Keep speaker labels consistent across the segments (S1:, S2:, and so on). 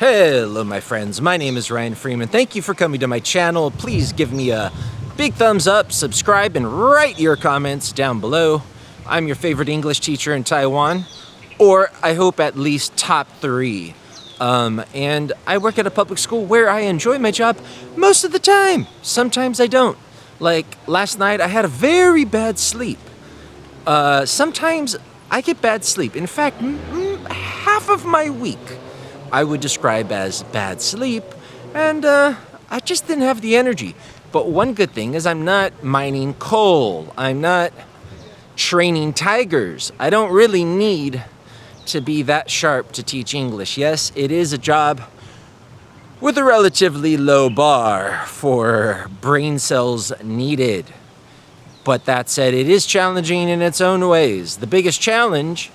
S1: Hello my friends, my name is Ryan Freeman. Thank you for coming to my channel. Please give me a big thumbs up, subscribe, and write your comments down below. I'm your favorite English teacher in Taiwan, or I hope at least top 3. And I work at a public school where I enjoy my job most of the time. Sometimes I don't. Like last night I had a very bad sleep. Sometimes I get bad sleep. In fact, half of my week I would describe as bad sleep, and I just didn't have the energy. But one good thing is I'm not mining coal. I'm not training tigers. I don't really need to be that sharp to teach English. Yes, it is a job with a relatively low bar for brain cells needed. But that said, it is challenging in its own ways. The biggest challenge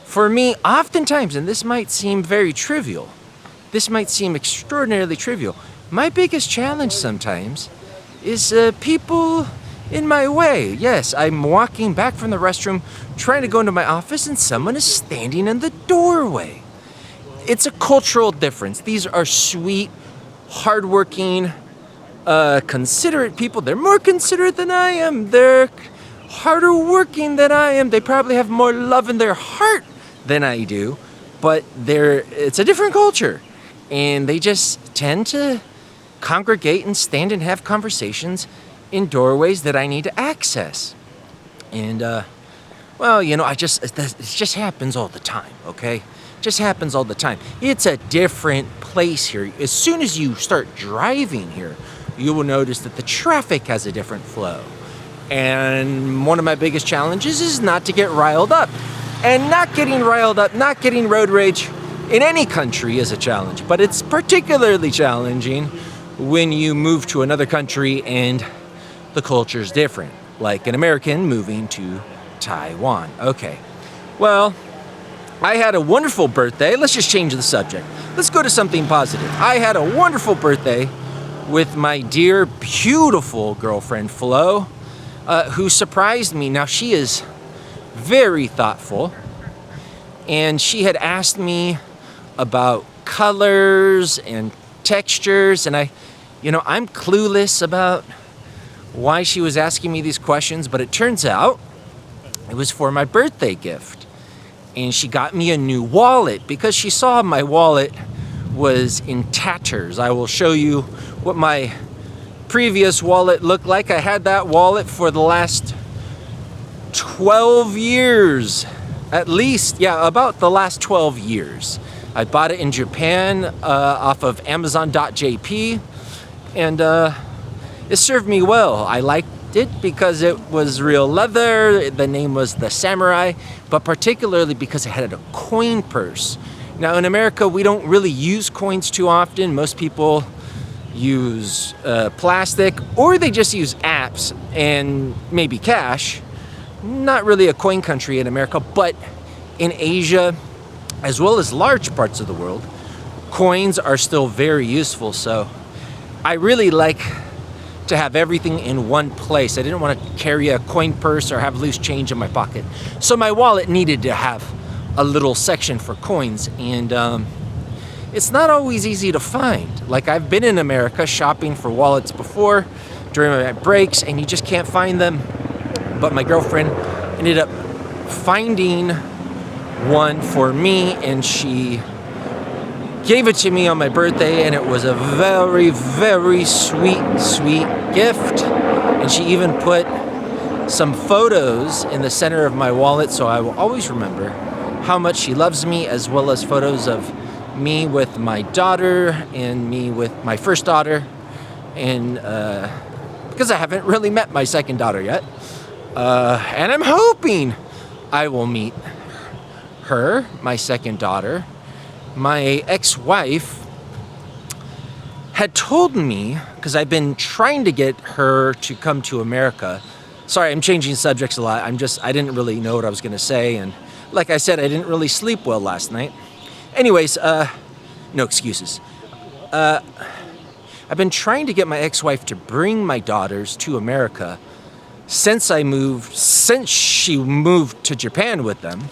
S1: for me, oftentimes, and this might seem very trivial, this might seem extraordinarily trivial, my biggest challenge sometimes is people in my way. Yes, I'm walking back from the restroom, trying to go into my office, and someone is standing in the doorway. It's a cultural difference. These are sweet, hardworking, considerate people. They're more considerate than I am. They're harder working than I am. They probably have more love in their heart than I do, but it's a different culture, and they just tend to congregate and stand and have conversations in doorways that I need to access. And well, you know, it just happens all the time, okay? Just happens all the time. It's a different place here. As soon as you start driving here, you will notice that the traffic has a different flow. And one of my biggest challenges is not to get riled up. And not getting riled up, not getting road rage in any country is a challenge. But it's particularly challenging when you move to another country and the culture's different. Like an American moving to Taiwan. Okay, well, I had a wonderful birthday. Let's just change the subject. Let's go to something positive. I had a wonderful birthday with my dear, beautiful girlfriend, Flo, who surprised me. Now, she is very thoughtful, and she had asked me about colors and textures, and I'm clueless about why she was asking me these questions, but it turns out it was for my birthday gift. And she got me a new wallet because she saw my wallet was in tatters. I will show you what my previous wallet looked like. I had that wallet for the last 12 years, at least. Yeah, about the last 12 years. I bought it in Japan off of Amazon.jp, and it served me well. I liked it because it was real leather. The name was the Samurai, but particularly because it had a coin purse. Now in America, we don't really use coins too often. Most people use plastic, or they just use apps and maybe cash. Not really a coin country in America, but in Asia, as well as large parts of the world, coins are still very useful. So I really like to have everything in one place. I didn't want to carry a coin purse or have loose change in my pocket. So my wallet needed to have a little section for coins, and it's not always easy to find. Like, I've been in America shopping for wallets before during my breaks, and you just can't find them. But my girlfriend ended up finding one for me, and she gave it to me on my birthday, and it was a very, very sweet gift. And she even put some photos in the center of my wallet, so I will always remember how much she loves me, as well as photos of me with my daughter and me with my first daughter, and because I haven't really met my second daughter yet. And I'm hoping I will meet her, my second daughter. My ex-wife had told me, because I've been trying to get her to come to America. Sorry, I'm changing subjects a lot. I didn't really know what I was going to say. And like I said, I didn't really sleep well last night. Anyways, no excuses. I've been trying to get my ex-wife to bring my daughters to America since she moved to Japan with them.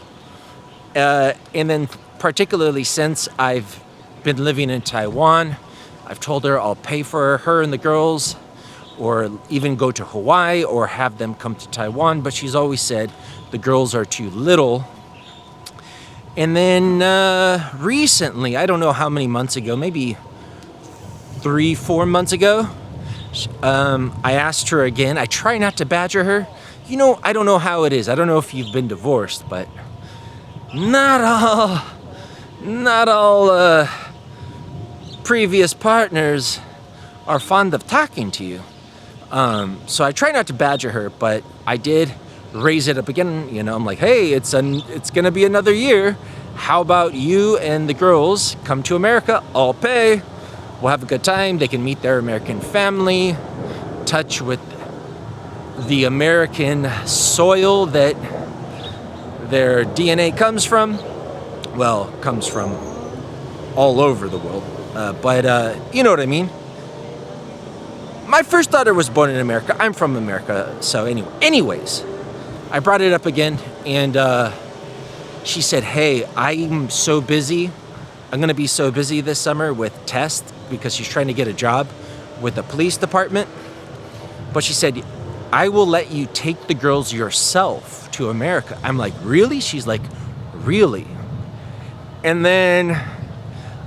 S1: And then particularly since I've been living in Taiwan. I've told her I'll pay for her and the girls, or even go to Hawaii or have them come to Taiwan, but she's always said the girls are too little. And then recently, I don't know how many months ago, maybe 3-4 months ago, I asked her again. I try not to badger her. You know, I don't know how it is. I don't know if you've been divorced, but not all previous partners are fond of talking to you. So I try not to badger her, but I did raise it up again. You know, I'm like, hey, it's gonna be another year. How about you and the girls come to America? I'll pay. We'll have a good time. They can meet their American family, touch with the American soil that their DNA comes from. Well, comes from all over the world. But you know what I mean. My first daughter was born in America. I'm from America. So anyways, I brought it up again, and she said, hey, I'm so busy. I'm going to be so busy this summer with tests, because she's trying to get a job with the police department. But she said, I will let you take the girls yourself to America. I'm like, really? She's like, really? And then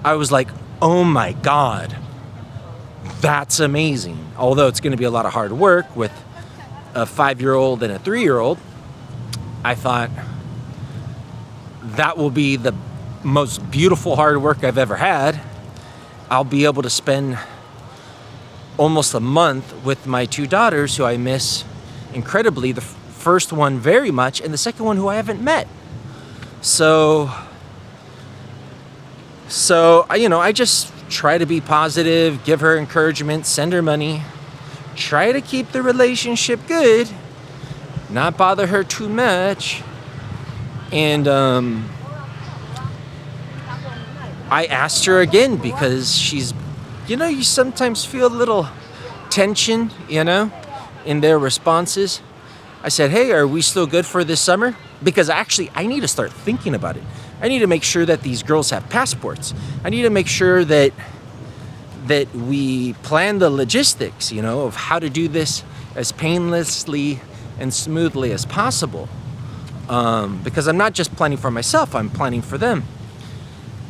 S1: I was like, oh my God, that's amazing. Although it's going to be a lot of hard work with a 5-year-old and a 3-year-old, I thought that will be the most beautiful hard work I've ever had. I'll be able to spend almost a month with my 2 daughters who I miss incredibly. The first one very much, and the second one who I haven't met. So I just try to be positive, give her encouragement, send her money, try to keep the relationship good, not bother her too much. And I asked her again, because she's, you sometimes feel a little tension, in their responses. I said, hey, are we still good for this summer? Because actually, I need to start thinking about it. I need to make sure that these girls have passports. I need to make sure that we plan the logistics, of how to do this as painlessly and smoothly as possible. Because I'm not just planning for myself, I'm planning for them.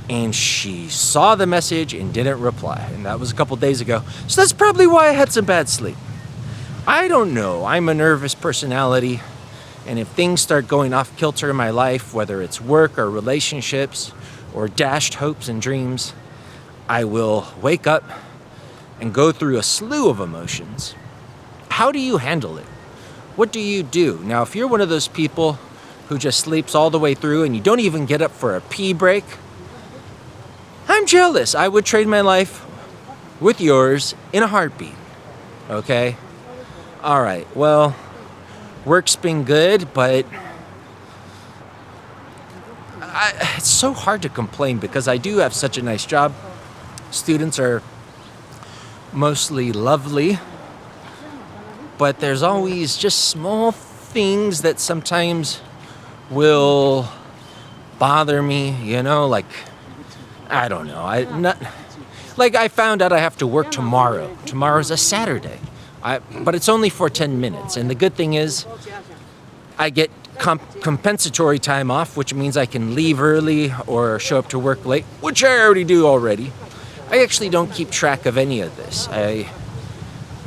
S1: And she saw the message and didn't reply. And that was a couple days ago. So that's probably why I had some bad sleep. I don't know. I'm a nervous personality. And if things start going off kilter in my life, whether it's work or relationships or dashed hopes and dreams, I will wake up and go through a slew of emotions. How do you handle it? What do you do? Now, if you're one of those people who just sleeps all the way through and you don't even get up for a pee break, I'm jealous. I would trade my life with yours in a heartbeat. Okay? All right. Well, work's been good, but it's so hard to complain because I do have such a nice job. Students are mostly lovely, but there's always just small things that sometimes will bother me, like, I don't know. I found out I have to work tomorrow. Tomorrow's a Saturday. But it's only for 10 minutes. And the good thing is I get compensatory time off, which means I can leave early or show up to work late, which I already do already. I actually don't keep track of any of this. I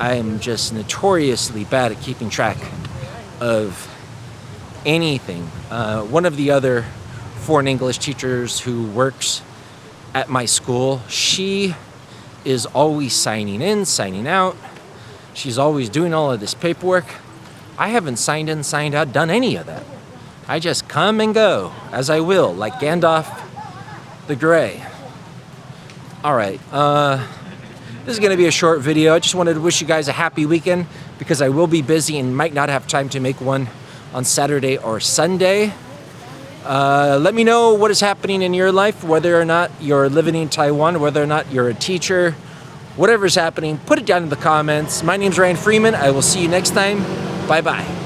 S1: am just notoriously bad at keeping track of anything. One of the other foreign English teachers who works at my school, she is always signing in, signing out. She's always doing all of this paperwork. I haven't signed in, signed out, done any of that. I just come and go as I will, like Gandalf the Grey. All right, this is going to be a short video. I just wanted to wish you guys a happy weekend because I will be busy and might not have time to make one on Saturday or Sunday. Let me know what is happening in your life, whether or not you're living in Taiwan, whether or not you're a teacher, whatever's happening, put it down in the comments. My name's Ryan Freeman. I will see you next time. Bye-bye.